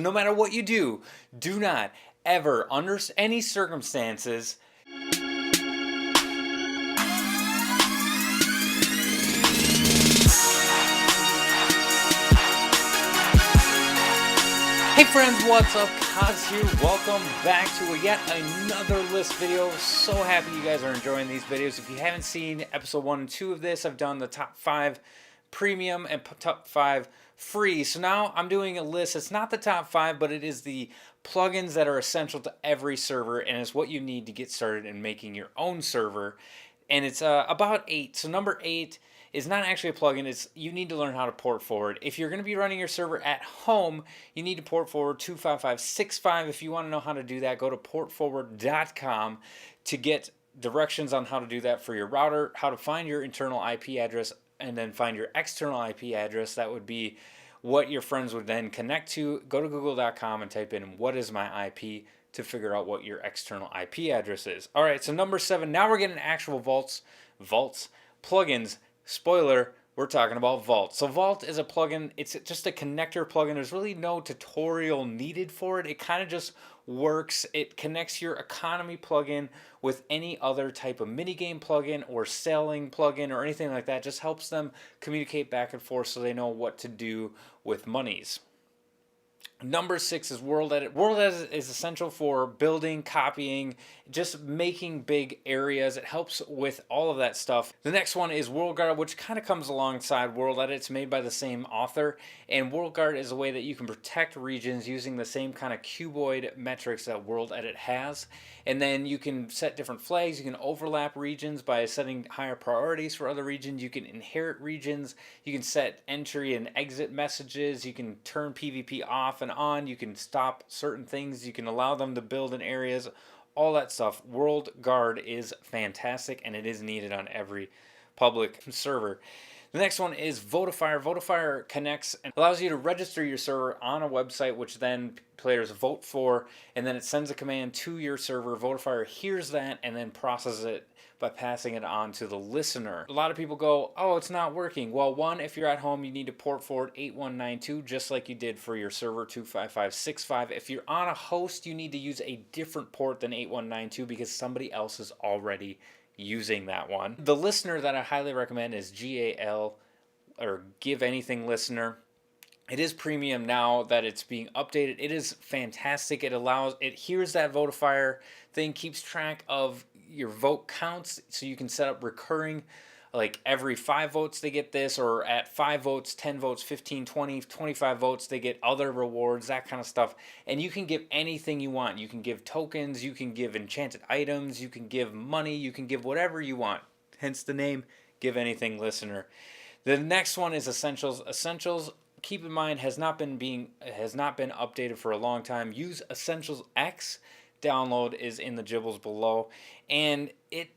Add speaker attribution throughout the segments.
Speaker 1: no matter what you do not ever, under any circumstances, hey friends, what's up? Kaz here. Welcome back to yet another list video. So happy you guys are enjoying these videos. If you haven't seen episode 1 and 2 of this, I've done the top 5 premium and top 5 free. So now I'm doing a list. It's not the top 5, but it is the plugins that are essential to every server, and it's what you need to get started in making your own server. And it's about 8. So number 8 is not actually a plugin. It's you need to learn how to port forward. If you're going to be running your server at home, you need to port forward 25565. If you want to know how to do that, go to portforward.com to get directions on how to do that for your router, how to find your internal IP address, and then find your external IP address. That would be what your friends would then connect to. Go to google.com and type in what is my IP to figure out what your external IP address is. All right, so number 7, now we're getting actual vaults, plugins. Spoiler, we're talking about Vault. So Vault is a plugin. It's just a connector plugin. There's really no tutorial needed for it. It kind of just works. It connects your economy plugin with any other type of minigame plugin or selling plugin or anything like that. Just helps them communicate back and forth so they know what to do with monies. Number 6 is World Edit. World Edit is essential for building, copying, just making big areas. It helps with all of that stuff. The next one is WorldGuard, which kind of comes alongside World Edit. It's made by the same author. And WorldGuard is a way that you can protect regions using the same kind of cuboid metrics that World Edit has. And then you can set different flags. You can overlap regions by setting higher priorities for other regions. You can inherit regions. You can set entry and exit messages. You can turn PvP off and on. You can stop certain things. You can allow them to build in areas. All that stuff. WorldGuard is fantastic, and it is needed on every public server. The next one is Votifier. Votifier connects and allows you to register your server on a website, which then players vote for, and then it sends a command to your server. Votifier hears that and then processes it by passing it on to the listener. A lot of people go, oh, it's not working. Well, one, if you're at home, you need to port forward 8192, just like you did for your server 25565. If you're on a host, you need to use a different port than 8192 because somebody else is already using that one. The listener that I highly recommend is GAL, or Give Anything Listener. It is premium now that it's being updated. It is fantastic. It hears that Votifier thing, keeps track of your vote counts, so you can set up recurring, like every 5 votes they get this, or at 5 votes, 10 votes, 15, 20, 25 votes, they get other rewards, that kind of stuff. And you can give anything you want. You can give tokens, you can give enchanted items, you can give money, you can give whatever you want. Hence the name, Give Anything Listener. The next one is Essentials. Essentials, keep in mind, has not been updated for a long time. Use Essentials X. Download is in the gibbles below, and it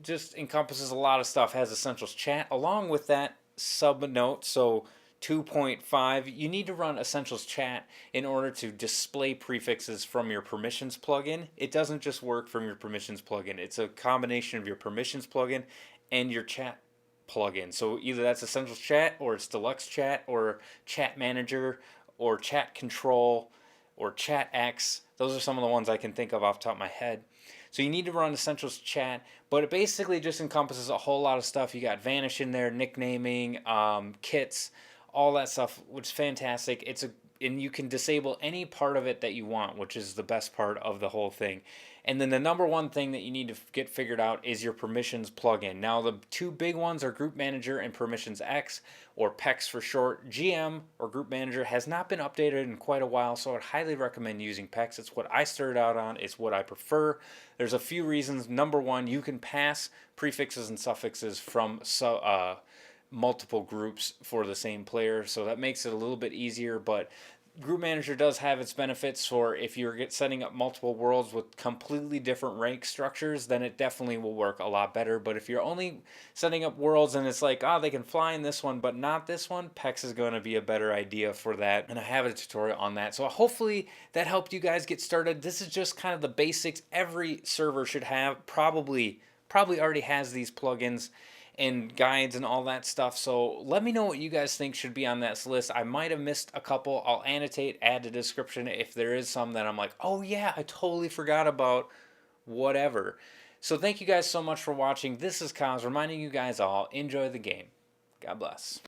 Speaker 1: just encompasses a lot of stuff. Has Essentials Chat along with that sub note. So 2.5, you need to run Essentials Chat in order to display prefixes from your permissions plugin. It doesn't just work from your permissions plugin. It's a combination of your permissions plugin and your chat plugin. So either that's Essentials Chat, or it's Deluxe Chat, or Chat Manager, or Chat Control, or Chat X. Those are some of the ones I can think of off the top of my head. So you need to run Essentials Chat, but it basically just encompasses a whole lot of stuff. You got Vanish in there, nicknaming, kits, all that stuff, which is fantastic. And you can disable any part of it that you want, which is the best part of the whole thing. And then the number one thing that you need to get figured out is your permissions plugin. Now, the 2 big ones are Group Manager and Permissions X, or PEX for short. GM, or Group Manager, has not been updated in quite a while, so I'd highly recommend using PEX. It's what I started out on. It's what I prefer. There's a few reasons. Number one, you can pass prefixes and suffixes from multiple groups for the same player, so that makes it a little bit easier. But Group Manager does have its benefits for if you're setting up multiple worlds with completely different rank structures, then it definitely will work a lot better. But if you're only setting up worlds and it's like, oh, they can fly in this one but not this one, PEX is going to be a better idea for that, and I have a tutorial on that. So hopefully that helped you guys get started. This is just kind of the basics every server should have. Probably already has these plugins. and guides and all that stuff. So let me know what you guys think should be on that list. I might have missed a couple. I'll annotate, add to description if there is some that I'm like, oh yeah, I totally forgot about, whatever. So thank you guys so much for watching. This is Kaz reminding you guys all, enjoy the game. God bless.